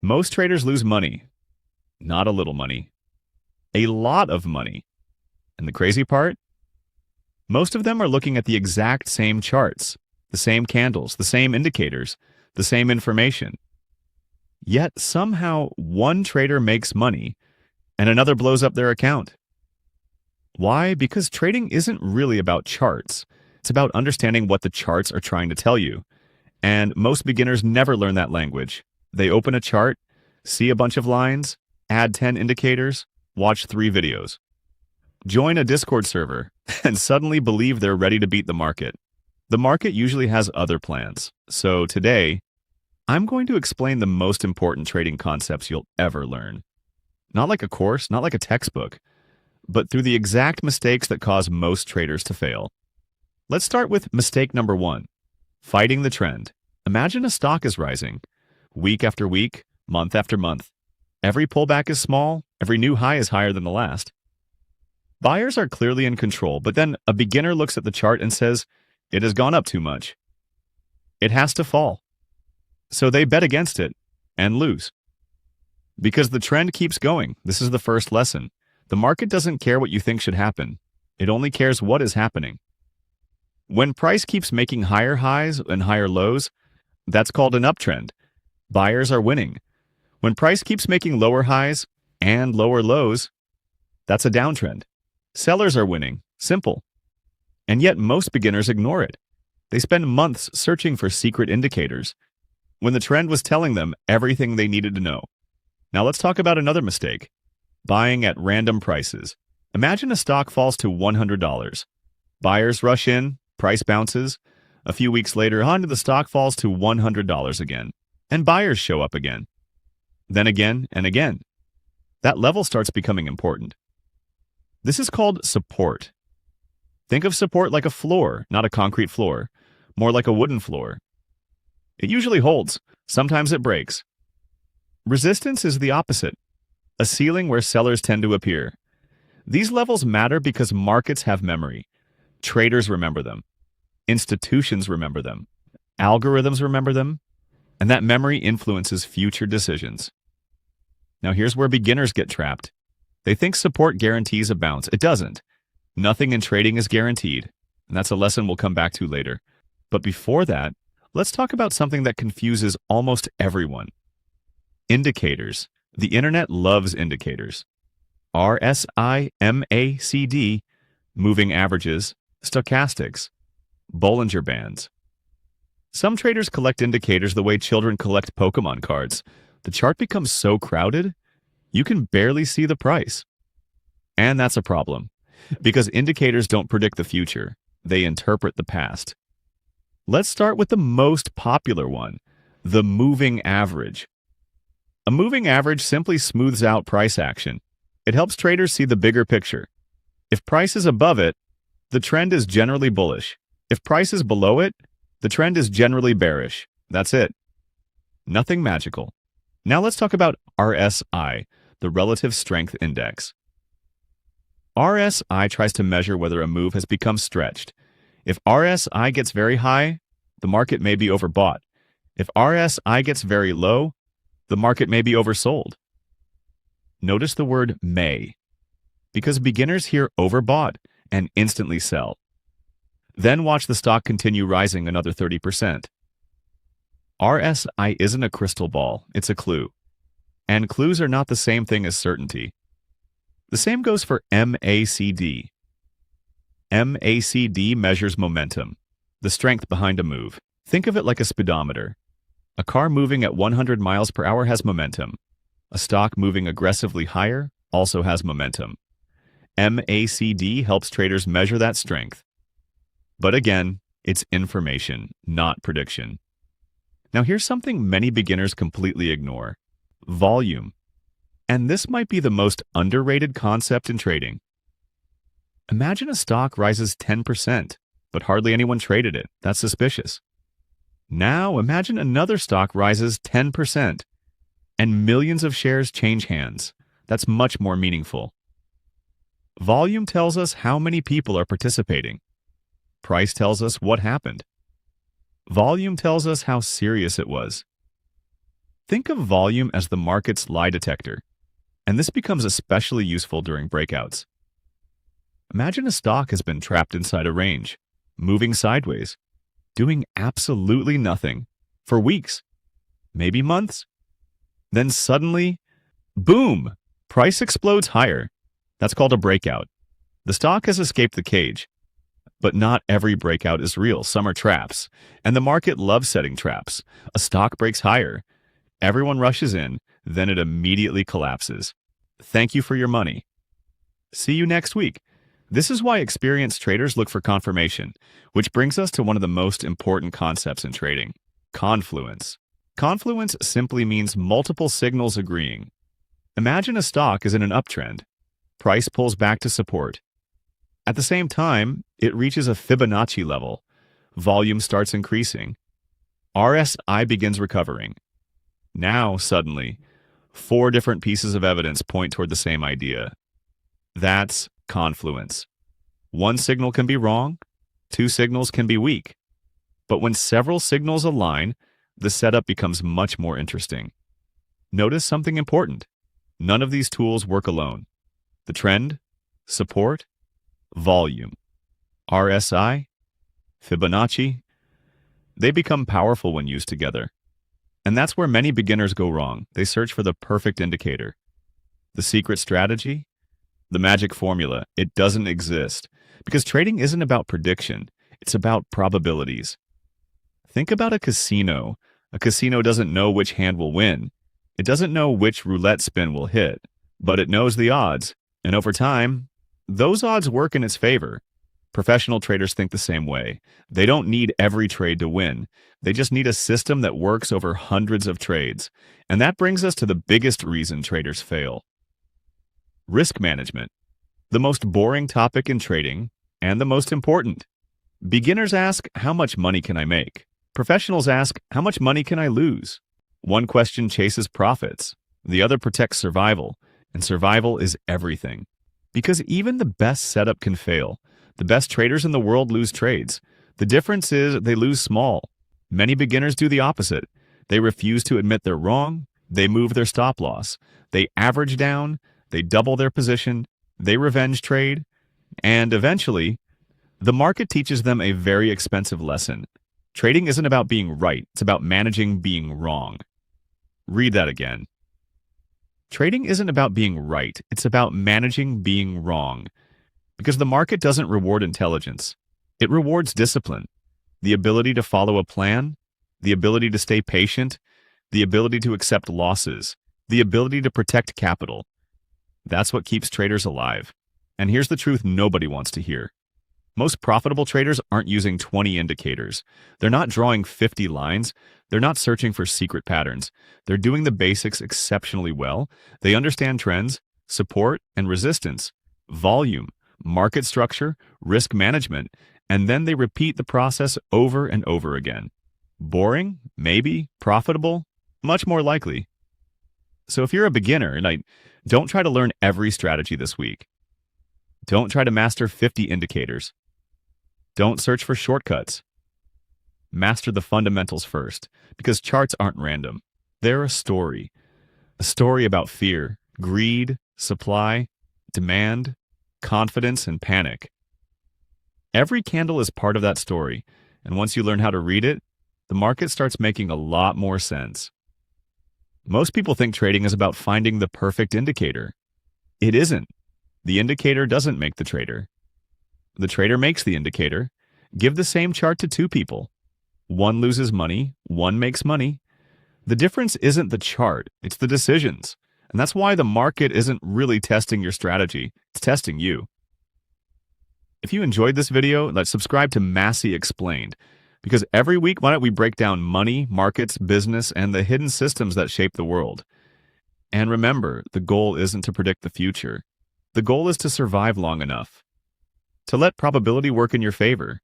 Most traders lose money. Not a little money. A lot of money. And the crazy part? Most of them are looking at the exact same charts, the same candles, the same indicators, the same information. Yet somehow one trader makes money and another blows up their account. Why? Because trading isn't really about charts. It's about understanding what the charts are trying to tell you. And most beginners never learn that language. They open a chart, see a bunch of lines, add 10 indicators, watch 3 videos. Join a Discord server, and suddenly believe they're ready to beat the market. The market usually has other plans. So today, I'm going to explain the most important trading concepts you'll ever learn. Not like a course, not like a textbook, but through the exact mistakes that cause most traders to fail. Let's start with mistake number 1, fighting the trend. Imagine a stock is rising, week after week, month after month. Every pullback is small, every new high is higher than the last. Buyers are clearly in control, but then a beginner looks at the chart and says, it has gone up too much. It has to fall. So they bet against it and lose. Because the trend keeps going. This is the first lesson. The market doesn't care what you think should happen. It only cares what is happening. When price keeps making higher highs and higher lows, that's called an uptrend. Buyers are winning. When price keeps making lower highs and lower lows, that's a downtrend. Sellers are winning. Simple. And yet most beginners ignore it. They spend months searching for secret indicators when the trend was telling them everything they needed to know. Now let's talk about another mistake. Buying at random prices. Imagine a stock falls to $100. Buyers rush in, price bounces. A few weeks later, the stock falls to $100 again, and buyers show up again. Then again and again. That level starts becoming important. This is called support. Think of support like a floor, not a concrete floor, more like a wooden floor. It usually holds. Sometimes it breaks. Resistance is the opposite, a ceiling where sellers tend to appear. These levels matter because markets have memory. Traders remember them. Institutions remember them. Algorithms remember them. And that memory influences future decisions. Now here's where beginners get trapped. They think support guarantees a bounce. It doesn't. Nothing in trading is guaranteed, and that's a lesson we'll come back to later. But before that, let's talk about something that confuses almost everyone. Indicators. The internet loves indicators. RSI, MACD, moving averages, stochastics, Bollinger Bands. Some traders collect indicators the way children collect Pokemon cards. The chart becomes so crowded, you can barely see the price. And that's a problem, because indicators don't predict the future. They interpret the past. Let's start with the most popular one, the moving average. A moving average simply smooths out price action. It helps traders see the bigger picture. If price is above it, the trend is generally bullish. If price is below it, the trend is generally bearish. That's it. Nothing magical. Now let's talk about RSI, the Relative Strength Index. RSI tries to measure whether a move has become stretched. If RSI gets very high, the market may be overbought. If RSI gets very low, the market may be oversold. Notice the word may, because beginners hear overbought and instantly sell. Then watch the stock continue rising another 30%. RSI isn't a crystal ball, it's a clue. And clues are not the same thing as certainty. The same goes for MACD. MACD measures momentum, the strength behind a move. Think of it like a speedometer. A car moving at 100 miles per hour has momentum. A stock moving aggressively higher also has momentum. MACD helps traders measure that strength. But again, it's information, not prediction. Now here's something many beginners completely ignore. Volume. And this might be the most underrated concept in trading. Imagine a stock rises 10%, but hardly anyone traded it. That's suspicious. Now imagine another stock rises 10%, and millions of shares change hands. That's much more meaningful. Volume tells us how many people are participating. Price tells us what happened. Volume tells us how serious it was. Think of volume as the market's lie detector, and this becomes especially useful during breakouts. Imagine a stock has been trapped inside a range, moving sideways, doing absolutely nothing for weeks, maybe months. Then suddenly, boom, price explodes higher. That's called a breakout. The stock has escaped the cage. But not every breakout is real. Some are traps. And the market loves setting traps. A stock breaks higher. Everyone rushes in. Then it immediately collapses. Thank you for your money. See you next week. This is why experienced traders look for confirmation, which brings us to one of the most important concepts in trading: confluence. Confluence simply means multiple signals agreeing. Imagine a stock is in an uptrend. Price pulls back to support. At the same time, it reaches a Fibonacci level. Volume starts increasing. RSI begins recovering. Now, suddenly, 4 different pieces of evidence point toward the same idea. That's confluence. One signal can be wrong, 2 signals can be weak. But when several signals align, the setup becomes much more interesting. Notice something important. None of these tools work alone. The trend, support, volume, RSI, Fibonacci, they become powerful when used together. And that's where many beginners go wrong. They search for the perfect indicator. The secret strategy? The magic formula. It doesn't exist. Because trading isn't about prediction. It's about probabilities. Think about a casino. A casino doesn't know which hand will win. It doesn't know which roulette spin will hit. But it knows the odds. And over time, those odds work in its favor. Professional traders think the same way. They don't need every trade to win. They just need a system that works over hundreds of trades. And that brings us to the biggest reason traders fail: risk management. The most boring topic in trading, and the most important. Beginners ask, how much money can I make? Professionals ask, how much money can I lose? One question chases profits. The other protects survival. And survival is everything. Because even the best setup can fail. The best traders in the world lose trades. The difference is they lose small. Many beginners do the opposite. They refuse to admit they're wrong. They move their stop loss. They average down. They double their position. They revenge trade. And eventually, the market teaches them a very expensive lesson. Trading isn't about being right. It's about managing being wrong. Read that again. Trading isn't about being right. It's about managing being wrong. Because the market doesn't reward intelligence. It rewards discipline. The ability to follow a plan, the ability to stay patient, the ability to accept losses, the ability to protect capital. That's what keeps traders alive. And here's the truth nobody wants to hear. Most profitable traders aren't using 20 indicators. They're not drawing 50 lines. They're not searching for secret patterns. They're doing the basics exceptionally well. They understand trends, support and resistance, volume, market structure, risk management, and then they repeat the process over and over again. Boring? Maybe. Profitable? Much more likely. So if you're a beginner, don't try to learn every strategy this week. Don't try to master 50 indicators. Don't search for shortcuts. Master the fundamentals first, because charts aren't random. They're a story about fear, greed, supply, demand, confidence, and panic. Every candle is part of that story, and once you learn how to read it, the market starts making a lot more sense. Most people think trading is about finding the perfect indicator. It isn't. The indicator doesn't make the trader. The trader makes the indicator. Give the same chart to 2 people. One loses money, one makes money. The difference isn't the chart, it's the decisions. And that's why the market isn't really testing your strategy, it's testing you. If you enjoyed this video, let's subscribe to Massey Explained. Because every week, why don't we break down money, markets, business, and the hidden systems that shape the world? And remember, the goal isn't to predict the future. The goal is to survive long enough to let probability work in your favor.